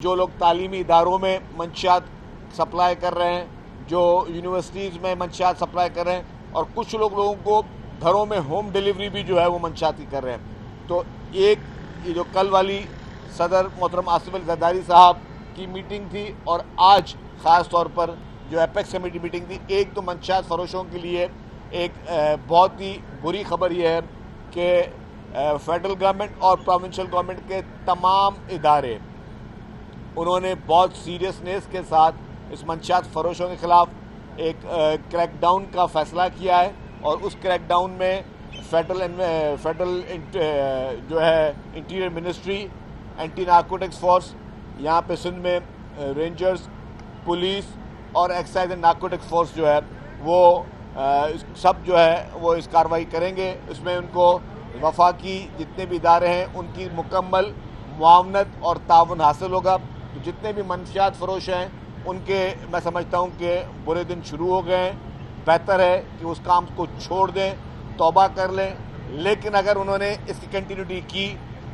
جو لوگ تعلیمی اداروں میں منشیات سپلائی کر رہے ہیں، جو یونیورسٹیز میں منشیات سپلائی کر رہے ہیں، اور کچھ لوگوں کو گھروں میں ہوم ڈیلیوری بھی جو ہے وہ منشیات کی کر رہے ہیں۔ تو ایک یہ جو کل والی صدر محترم آصف علی زرداری صاحب کی میٹنگ تھی، اور آج خاص طور پر جو ایپیکس کمیٹی میٹنگ تھی، ایک تو منشیات فروشوں کے لیے ایک بہت ہی بری خبر یہ ہے کہ فیڈرل گورنمنٹ اور پروونشل گورنمنٹ کے تمام ادارے انہوں نے بہت سیریسنیس کے ساتھ اس منشیات فروشوں کے خلاف ایک کریک ڈاؤن کا فیصلہ کیا ہے، اور اس کریک ڈاؤن میں فیڈرل جو ہے interior ministry, anti narcotics force, یہاں پہ سندھ میں رینجرز، پولیس اور ایکسائز اینڈ نارکوٹکس فورس جو ہے وہ سب جو ہے وہ اس کارروائی کریں گے۔ اس میں ان کو وفاقی جتنے بھی ادارے ہیں ان کی مکمل معاونت اور تعاون حاصل ہوگا۔ جتنے بھی منشیات فروش ہیں ان کے میں سمجھتا ہوں کہ برے دن شروع ہو گئے ہیں، بہتر ہے کہ اس کام کو چھوڑ دیں، توبہ کر لیں، لیکن اگر انہوں نے اس کی کنٹینیوٹی کی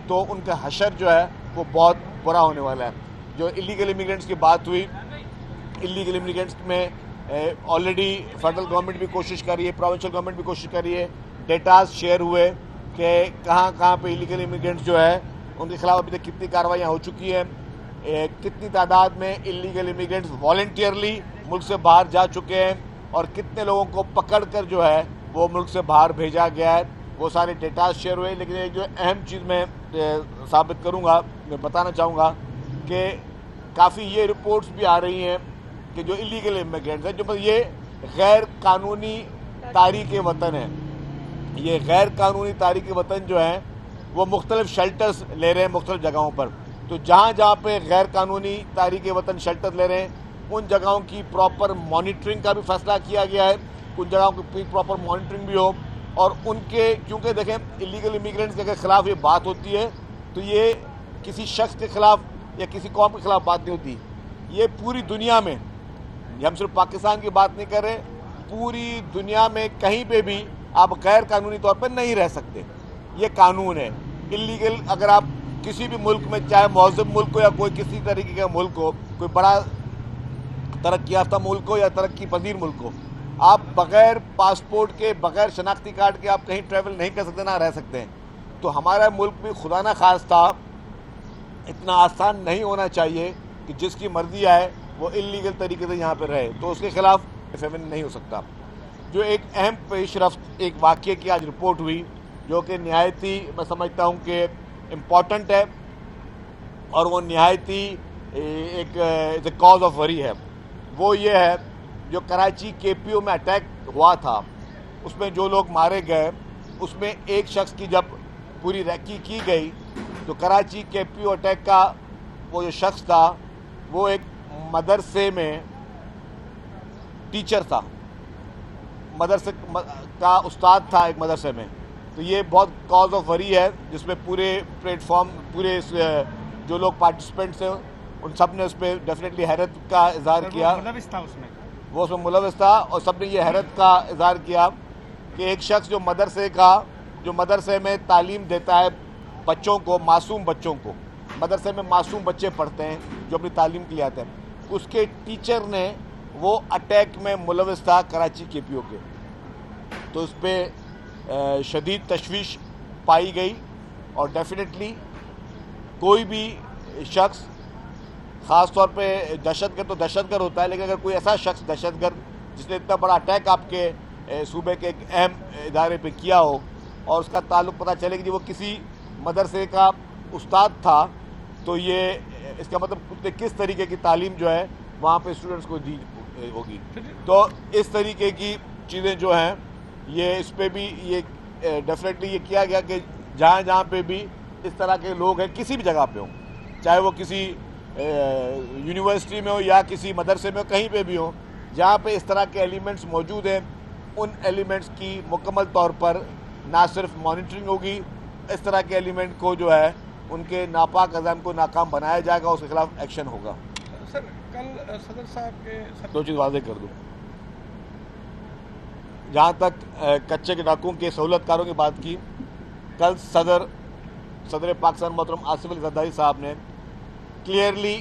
تو ان کا حشر جو ہے وہ بہت برا ہونے والا ہے۔ جو الیگل امیگرینٹس کی بات ہوئی، الیگل امیگرینٹس میں آلریڈی فیڈرل گورنمنٹ بھی کوشش کر رہی ہے، پروونشل گورنمنٹ بھی کوشش کر رہی ہے، ڈیٹاز شیئر ہوئے کہ کہاں کہاں پہ الیگل امیگرینٹس جو ہے ان کے خلاف ابھی تک کتنی کارروائیاں ہو چکی ہیں، کتنی تعداد میں الیگل امیگرینٹس والنٹیئرلی ملک سے باہر جا چکے ہیں، اور کتنے لوگوں کو پکڑ کر جو ہے وہ ملک سے باہر بھیجا گیا ہے، وہ سارے ڈیٹاز شیئر ہوئے۔ لیکن ایک جو اہم چیز میں ثابت کروں گا، میں بتانا چاہوں گا کہ کافی یہ رپورٹس بھی آ رہی ہیں کہ جو الیگل امیگرینٹس ہیں، جو یہ غیر قانونی تاریک وطن ہیں، یہ غیر قانونی تاریک وطن جو ہیں وہ مختلف شیلٹرز لے رہے ہیں مختلف جگہوں پر۔ تو جہاں جہاں پہ غیر قانونی تاریک وطن شیلٹر لے رہے ہیں ان جگہوں کی پراپر مانیٹرنگ کا بھی فیصلہ کیا گیا ہے، ان جگہوں کی پراپر مانیٹرنگ بھی ہو، اور ان کے کیونکہ دیکھیں الیگل امیگرینٹس کے خلاف یہ بات ہوتی ہے تو یہ کسی شخص کے خلاف یا کسی قوم کے خلاف بات نہیں ہوتی، یہ پوری دنیا میں، ہم صرف پاکستان کی بات نہیں کر رہے، پوری دنیا میں کہیں پہ بھی آپ غیر قانونی طور پہ نہیں رہ سکتے، یہ قانون ہے۔ الیگل اگر آپ کسی بھی ملک میں، چاہے مہذب ملک ہو یا کوئی کسی طریقے کا ملک ہو، کوئی بڑا ترقی یافتہ ملک ہو یا ترقی پذیر ملک ہو، آپ بغیر پاسپورٹ کے، بغیر شناختی کارڈ کے آپ کہیں ٹریول نہیں کر سکتے، نہ رہ سکتے ہیں۔ تو ہمارا ملک بھی خدا نہ خواستہ اتنا آسان نہیں ہونا چاہیے کہ جس کی مرضی آئے وہ الیگل طریقے سے یہاں پہ رہے، تو اس کے خلاف ایف نہیں ہو سکتا۔ جو ایک اہم پیش رفت ایک واقعے کی آج رپورٹ ہوئی جو کہ نہایتی میں سمجھتا ہوں کہ امپورٹنٹ ہے، اور وہ نہایتی ایک کاز آف وری ہے، وہ یہ ہے جو کراچی کے پی او میں اٹیک ہوا تھا، اس میں جو لوگ مارے گئے، اس میں ایک شخص کی جب پوری ریکی کی گئی تو کراچی کے پی او اٹیک کا وہ جو شخص تھا وہ ایک مدرسے میں ٹیچر تھا، مدرسے کا استاد تھا ایک مدرسے میں۔ تو یہ بہت کاز آف وری ہے، جس میں پورے پلیٹ فارم، پورے جو لوگ پارٹیسپینٹس ہیں ان سب نے اس پہ ڈیفینیٹلی حیرت کا اظہار کیا، وہ اس میں ملوث تھا، اور سب نے یہ حیرت کا اظہار کیا کہ ایک شخص جو مدرسے میں تعلیم دیتا ہے بچوں کو، معصوم بچوں کو، مدرسے میں معصوم بچے پڑھتے ہیں جو اپنی تعلیم کے لیے آتے ہیں، اس کے ٹیچر نے وہ اٹیک میں ملوث تھا کراچی کے پی او کے، تو اس پہ شدید تشویش پائی گئی، اور ڈیفینیٹلی کوئی بھی شخص، خاص طور پہ دہشت گرد تو دہشت گرد ہوتا ہے، لیکن اگر کوئی ایسا شخص دہشت گرد جس نے اتنا بڑا اٹیک آپ کے صوبے کے ایک اہم ادارے پہ کیا ہو، اور اس کا تعلق پتہ چلے کہ وہ کسی مدرسے کا استاد تھا، تو یہ اس کا مطلب کس طریقے کی تعلیم جو ہے وہاں پہ اسٹوڈنٹس کو دی ہوگی۔ تو اس طریقے کی چیزیں جو ہیں یہ اس پہ بھی یہ ڈیفینیٹلی یہ کیا گیا کہ جہاں جہاں پہ بھی اس طرح کے لوگ ہیں، کسی بھی جگہ پہ ہوں، چاہے وہ کسی یونیورسٹی میں ہو یا کسی مدرسے میں ہو، کہیں پہ بھی ہو، جہاں پہ اس طرح کے ایلیمنٹس موجود ہیں، ان ایلیمنٹس کی مکمل طور پر نہ صرف مانیٹرنگ ہوگی، اس طرح کے ایلیمنٹ کو جو ہے ان کے ناپاک عزائم کو ناکام بنایا جائے گا، اس کے خلاف ایکشن ہوگا۔ سر کل صدر صاحب کے دو چیز واضح کر دوں، جہاں تک کچے کے ڈاکوؤں کے سہولت کاروں کی بات کی، کل صدر پاکستان محترم آصف علی زرداری صاحب نے کلیئرلی